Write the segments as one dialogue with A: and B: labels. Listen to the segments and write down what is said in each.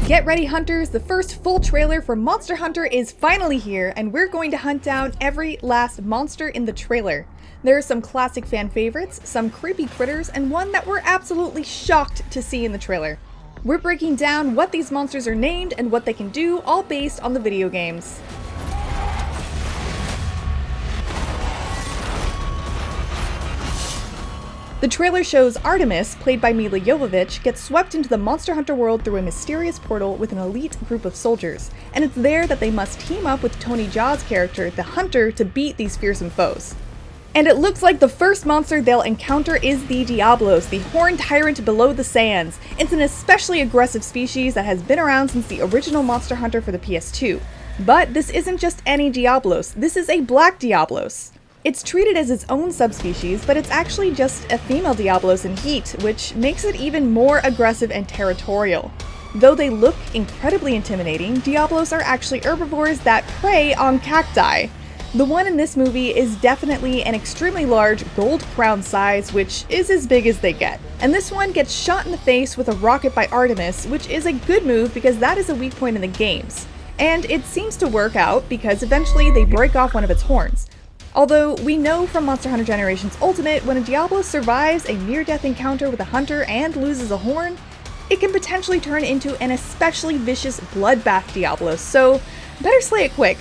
A: Get ready, hunters! The first full trailer for Monster Hunter is finally here, and we're going to hunt down every last monster in the trailer. There are some classic fan favorites, some creepy critters, and one that we're absolutely shocked to see in the trailer. We're breaking down what these monsters are named and what they can do, all based on the video games. The trailer shows Artemis, played by Milla Jovovich, gets swept into the Monster Hunter world through a mysterious portal with an elite group of soldiers, and it's there that they must team up with Tony Jaa's character, the Hunter, to beat these fearsome foes. And it looks like the first monster they'll encounter is the Diablos, the horned tyrant below the sands. It's an especially aggressive species that has been around since the original Monster Hunter for the PS2. But this isn't just any Diablos, this is a black Diablos. It's treated as its own subspecies, but it's actually just a female Diablos in heat, which makes it even more aggressive and territorial. Though they look incredibly intimidating, Diablos are actually herbivores that prey on cacti. The one in this movie is definitely an extremely large gold crown size, which is as big as they get. And this one gets shot in the face with a rocket by Artemis, which is a good move because that is a weak point in the games. And it seems to work out because eventually they break off one of its horns. Although, we know from Monster Hunter Generations Ultimate, when a Diablos survives a near-death encounter with a hunter and loses a horn, it can potentially turn into an especially vicious bloodbath Diablos, so better slay it quick.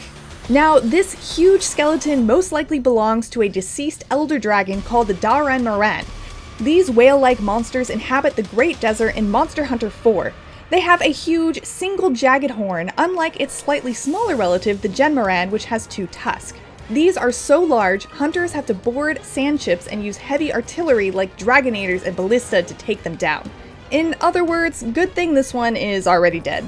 A: Now, this huge skeleton most likely belongs to a deceased elder dragon called the Daran Maran. These whale-like monsters inhabit the Great Desert in Monster Hunter 4. They have a huge, single jagged horn, unlike its slightly smaller relative, the Gen Maran, which has two tusks. These are so large, hunters have to board sand chips and use heavy artillery like Dragonators and Ballista to take them down. In other words, good thing this one is already dead.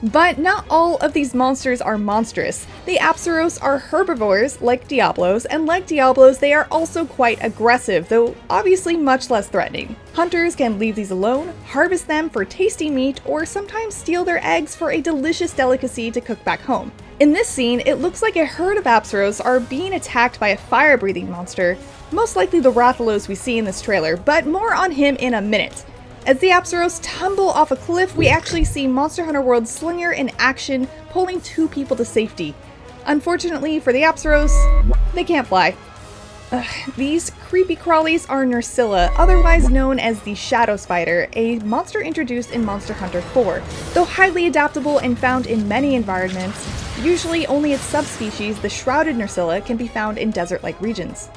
A: But not all of these monsters are monstrous. The Apsaraos are herbivores like Diablos, and like Diablos they are also quite aggressive, though obviously much less threatening. Hunters can leave these alone, harvest them for tasty meat, or sometimes steal their eggs for a delicious delicacy to cook back home. In this scene, it looks like a herd of Apsaraos are being attacked by a fire-breathing monster, most likely the Rathalos we see in this trailer, but more on him in a minute. As the Apsaraos tumble off a cliff, we actually see Monster Hunter World Slinger in action, pulling two people to safety. Unfortunately for the Apsaraos, they can't fly. These creepy crawlies are Nerscylla, otherwise known as the Shadow Spider, a monster introduced in Monster Hunter 4. Though highly adaptable and found in many environments, usually only its subspecies, the Shrouded Nerscylla, can be found in desert-like regions.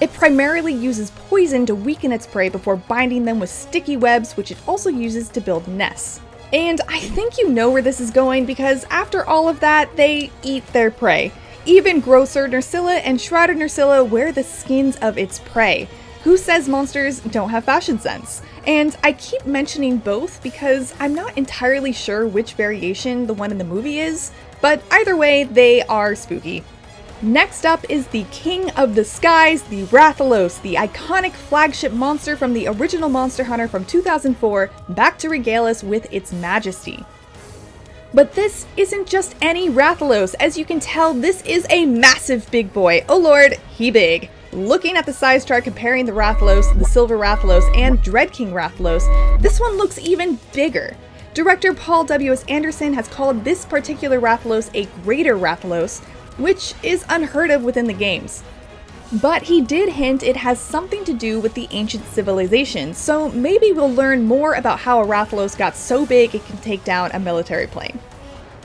A: It primarily uses poison to weaken its prey before binding them with sticky webs, which it also uses to build nests. And I think you know where this is going because after all of that, they eat their prey. Even grosser, Nerscylla and Shrouded Nerscylla wear the skins of its prey. Who says monsters don't have fashion sense? And I keep mentioning both because I'm not entirely sure which variation the one in the movie is, but either way, they are spooky. Next up is the King of the Skies, the Rathalos, the iconic flagship monster from the original Monster Hunter from 2004, back to regale us with its majesty. But this isn't just any Rathalos. As you can tell, this is a massive big boy. Oh lord, he big. Looking at the size chart comparing the Rathalos, the Silver Rathalos, and Dread King Rathalos, this one looks even bigger. Director Paul W.S. Anderson has called this particular Rathalos a Greater Rathalos, which is unheard of within the games. But he did hint it has something to do with the ancient civilization, so maybe we'll learn more about how a Rathalos got so big it can take down a military plane.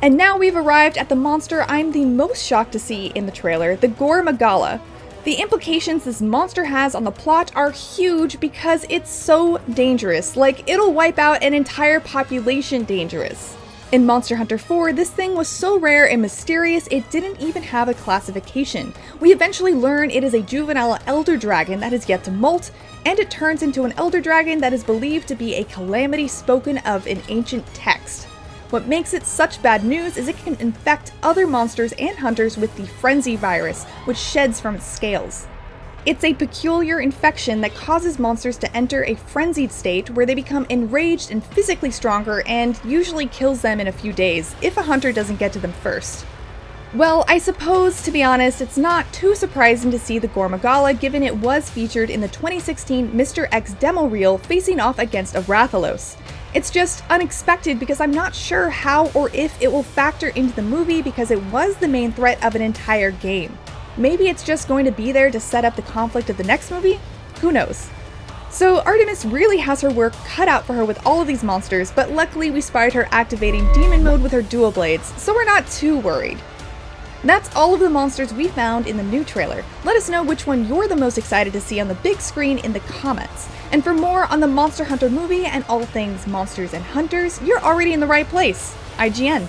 A: And now we've arrived at the monster I'm the most shocked to see in the trailer, the Gore Magala. The implications this monster has on the plot are huge because it's so dangerous, like it'll wipe out an entire population dangerous. In Monster Hunter 4, this thing was so rare and mysterious it didn't even have a classification. We eventually learn it is a juvenile elder dragon that is yet to molt, and it turns into an elder dragon that is believed to be a calamity spoken of in ancient text. What makes it such bad news is it can infect other monsters and hunters with the Frenzy virus, which sheds from its scales. It's a peculiar infection that causes monsters to enter a frenzied state where they become enraged and physically stronger and usually kills them in a few days, if a hunter doesn't get to them first. Well, I suppose, to be honest, it's not too surprising to see the Gore Magala given it was featured in the 2016 Mr. X demo reel facing off against a Rathalos. It's just unexpected because I'm not sure how or if it will factor into the movie because it was the main threat of an entire game. Maybe it's just going to be there to set up the conflict of the next movie? Who knows? So Artemis really has her work cut out for her with all of these monsters, but luckily we spotted her activating demon mode with her dual blades, so we're not too worried. That's all of the monsters we found in the new trailer. Let us know which one you're the most excited to see on the big screen in the comments. And for more on the Monster Hunter movie and all things monsters and hunters, you're already in the right place. IGN.